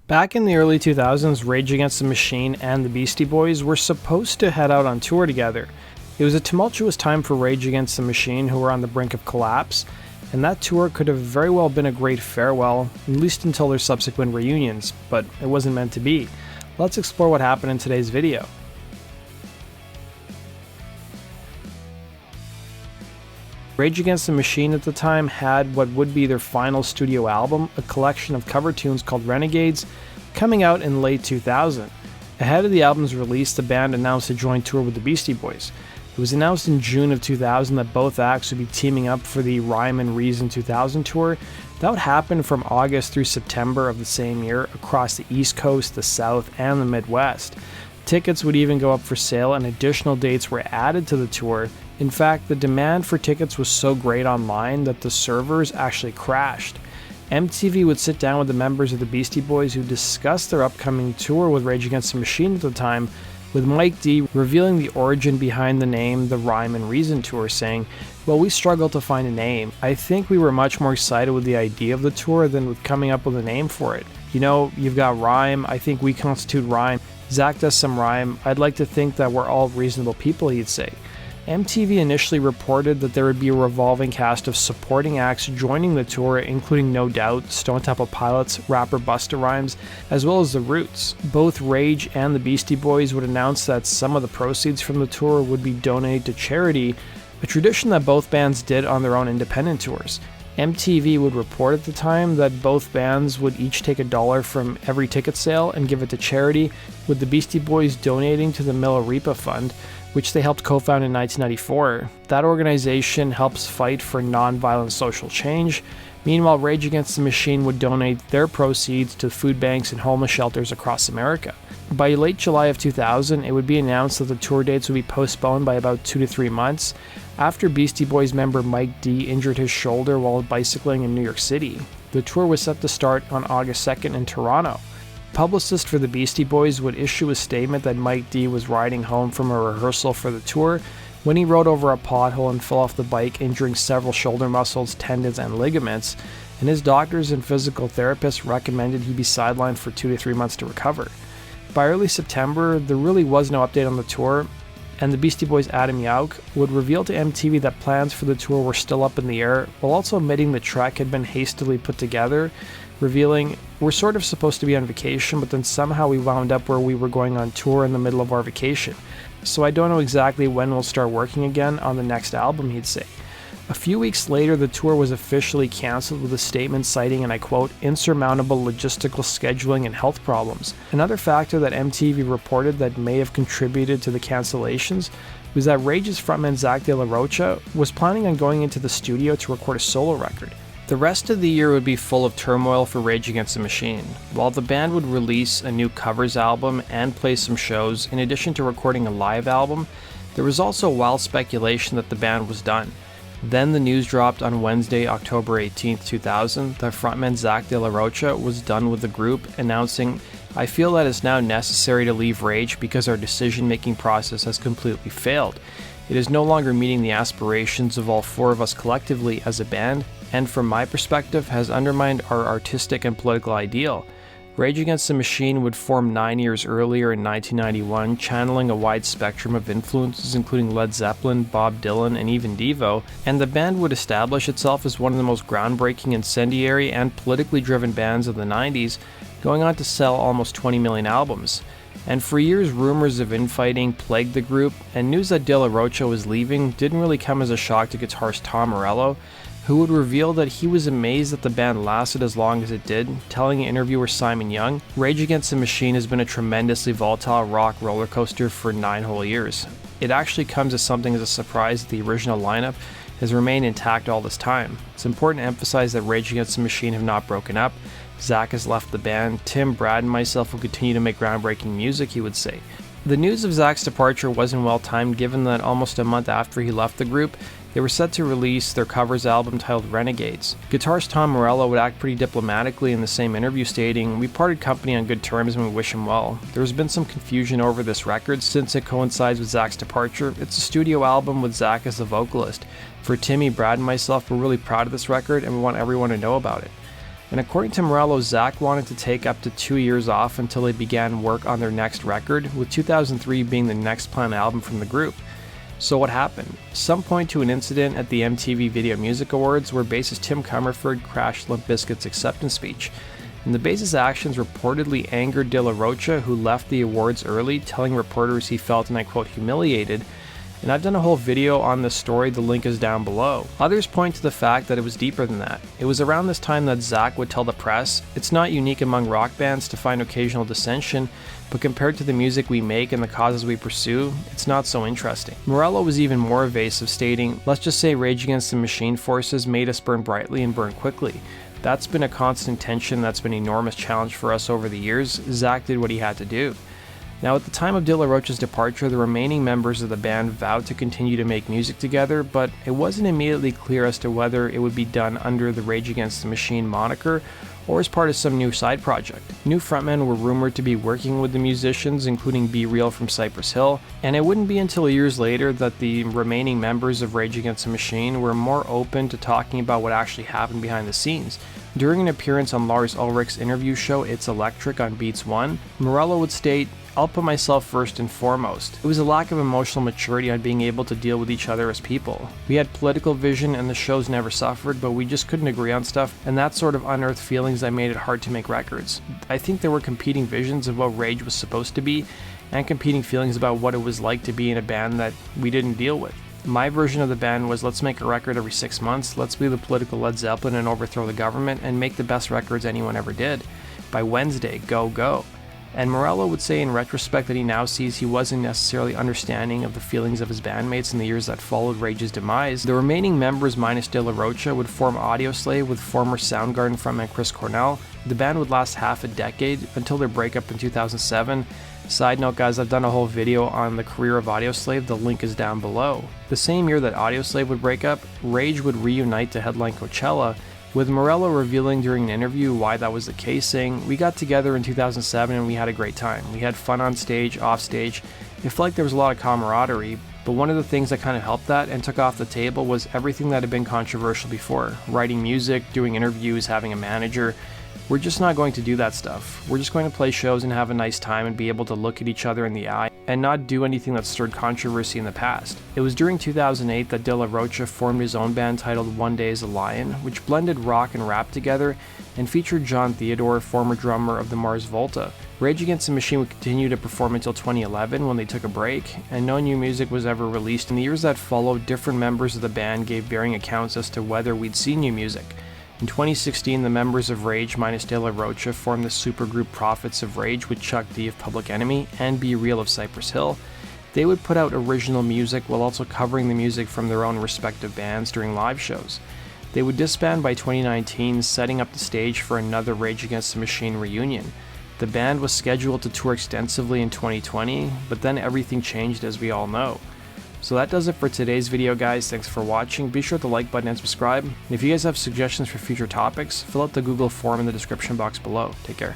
Back in the early 2000s, Rage Against the Machine and the Beastie Boys were supposed to head out on tour together. It was a tumultuous time for Rage Against the Machine, who were on the brink of collapse, and that tour could have very well been a great farewell, at least until their subsequent reunions, but it wasn't meant to be. Let's explore what happened in today's video. Rage Against the Machine at the time had what would be their final studio album, a collection of cover tunes called Renegades, coming out in late 2000. Ahead of the album's release, the band announced a joint tour with the Beastie Boys. It was announced in June of 2000 that both acts would be teaming up for the Rhyme and Reason 2000 tour. That would happen from August through September of the same year across the East Coast, the South, and the Midwest. Tickets would even go up for sale, and additional dates were added to the tour. In fact, the demand for tickets was so great online that the servers actually crashed. MTV would sit down with the members of the Beastie Boys who discussed their upcoming tour with Rage Against the Machine at the time, with Mike D revealing the origin behind the name the Rhyme and Reason Tour, saying, "Well, we struggled to find a name. I think we were much more excited with the idea of the tour than with coming up with a name for it. You know, you've got Rhyme, I think we constitute Rhyme. Zach does some rhyme. I'd like to think that we're all reasonable people," he'd say. MTV initially reported that there would be a revolving cast of supporting acts joining the tour, including No Doubt, Stone Temple Pilots, rapper Busta Rhymes, as well as The Roots. Both Rage and the Beastie Boys would announce that some of the proceeds from the tour would be donated to charity, a tradition that both bands did on their own independent tours. MTV would report at the time that both bands would each take $1 from every ticket sale and give it to charity, with the Beastie Boys donating to the Milarepa Fund, which they helped co-found in 1994. That organization helps fight for non-violent social change. Meanwhile, Rage Against the Machine would donate their proceeds to food banks and homeless shelters across America. By late July of 2000, it would be announced that the tour dates would be postponed by about 2 to 3 months, after Beastie Boys member Mike D injured his shoulder while bicycling in New York City. The tour was set to start on August 2nd in Toronto. Publicist for the Beastie Boys would issue a statement that Mike D was riding home from a rehearsal for the tour when he rode over a pothole and fell off the bike, injuring several shoulder muscles, tendons, and ligaments, and his doctors and physical therapists recommended he be sidelined for 2 to 3 months to recover. By early September, there really was no update on the tour, and the Beastie Boys' Adam Yauch would reveal to MTV that plans for the tour were still up in the air, while also admitting the trek had been hastily put together, revealing, "We're sort of supposed to be on vacation, but then somehow we wound up where we were going on tour in the middle of our vacation. So I don't know exactly when we'll start working again on the next album," he'd say. A few weeks later, the tour was officially cancelled with a statement citing, and I quote, "insurmountable logistical scheduling and health problems." Another factor that MTV reported that may have contributed to the cancellations was that Rage's frontman Zach De La Rocha was planning on going into the studio to record a solo record. The rest of the year would be full of turmoil for Rage Against the Machine. While the band would release a new covers album and play some shows, in addition to recording a live album, there was also wild speculation that the band was done. Then the news dropped on Wednesday, October 18th, 2000, that frontman Zach De La Rocha was done with the group, announcing, "I feel that it's now necessary to leave Rage because our decision-making process has completely failed. It is no longer meeting the aspirations of all four of us collectively as a band, and from my perspective has undermined our artistic and political ideal." Rage Against the Machine would form 9 years earlier in 1991, channeling a wide spectrum of influences including Led Zeppelin, Bob Dylan, and even Devo, and the band would establish itself as one of the most groundbreaking, incendiary, and politically driven bands of the 90s, going on to sell almost 20 million albums. And for years, rumors of infighting plagued the group, and news that De La Rocha was leaving didn't really come as a shock to guitarist Tom Morello, who would reveal that he was amazed that the band lasted as long as it did, telling interviewer Simon Young, "Rage Against the Machine has been a tremendously volatile rock roller coaster for 9 whole years. It actually comes as something as a surprise that the original lineup has remained intact all this time. It's important to emphasize that Rage Against the Machine have not broken up. Zach has left the band. Tim, Brad, and myself will continue to make groundbreaking music," he would say. The news of Zach's departure wasn't well timed, given that almost a month after he left the group, they were set to release their covers album titled Renegades. Guitarist Tom Morello would act pretty diplomatically in the same interview, stating, "We parted company on good terms and we wish him well. There's been some confusion over this record since it coincides with Zach's departure. It's a studio album with Zach as the vocalist. For Timmy, Brad, and myself, we're really proud of this record and we want everyone to know about it." And according to Morello, Zakk wanted to take up to 2 years off until they began work on their next record, with 2003 being the next planned album from the group. So what happened? Some point to an incident at the MTV Video Music Awards where bassist Tim Comerford crashed Limp Bizkit's acceptance speech. And the bassist's actions reportedly angered De La Rocha, who left the awards early, telling reporters he felt, and I quote, humiliated. And I've done a whole video on this story, the link is down below. Others point to the fact that it was deeper than that. It was around this time that Zakk would tell the press, "It's not unique among rock bands to find occasional dissension, but compared to the music we make and the causes we pursue, it's not so interesting." Morello was even more evasive, stating, "Let's just say Rage Against the Machine forces made us burn brightly and burn quickly. That's been a constant tension, that's been an enormous challenge for us over the years. Zakk did what he had to do." Now, at the time of De La Rocha's departure, the remaining members of the band vowed to continue to make music together, but it wasn't immediately clear as to whether it would be done under the Rage Against the Machine moniker or as part of some new side project. New frontmen were rumored to be working with the musicians, including B-Real from Cypress Hill, and it wouldn't be until years later that the remaining members of Rage Against the Machine were more open to talking about what actually happened behind the scenes. During an appearance on Lars Ulrich's interview show It's Electric on Beats One, Morello would state, "I'll put myself first and foremost. It was a lack of emotional maturity on being able to deal with each other as people. We had political vision and the shows never suffered, but we just couldn't agree on stuff, and that sort of unearthed feelings that made it hard to make records. I think there were competing visions of what Rage was supposed to be, and competing feelings about what it was like to be in a band that we didn't deal with. My version of the band was, let's make a record every 6 months, let's be the political Led Zeppelin and overthrow the government and make the best records anyone ever did. By Wednesday, go, go." And Morello would say in retrospect that he now sees he wasn't necessarily understanding of the feelings of his bandmates in the years that followed Rage's demise. The remaining members minus De La Rocha would form Audioslave with former Soundgarden frontman Chris Cornell. The band would last half a decade until their breakup in 2007. Side note guys, I've done a whole video on the career of Audioslave, the link is down below. The same year that Audioslave would break up, Rage would reunite to headline Coachella, with Morello revealing during an interview why that was the case, saying, "We got together in 2007 and we had a great time. We had fun on stage, off stage. It felt like there was a lot of camaraderie, but one of the things that kind of helped that and took off the table was everything that had been controversial before. Writing music, doing interviews, having a manager. We're just not going to do that stuff. We're just going to play shows and have a nice time and be able to look at each other in the eye and not do anything that stirred controversy in the past." It was during 2008 that De La Rocha formed his own band titled One Day as a Lion, which blended rock and rap together and featured John Theodore, former drummer of the Mars Volta. Rage Against the Machine would continue to perform until 2011 when they took a break, and no new music was ever released. In the years that followed, different members of the band gave varying accounts as to whether we'd see new music. In 2016, the members of Rage minus De La Rocha formed the supergroup Prophets of Rage with Chuck D of Public Enemy and B-Real of Cypress Hill. They would put out original music while also covering the music from their own respective bands during live shows. They would disband by 2019, setting up the stage for another Rage Against the Machine reunion. The band was scheduled to tour extensively in 2020, but then everything changed, as we all know. So that does it for today's video guys, thanks for watching. Be sure to like button and subscribe. And if you guys have suggestions for future topics, fill out the Google form in the description box below. Take care.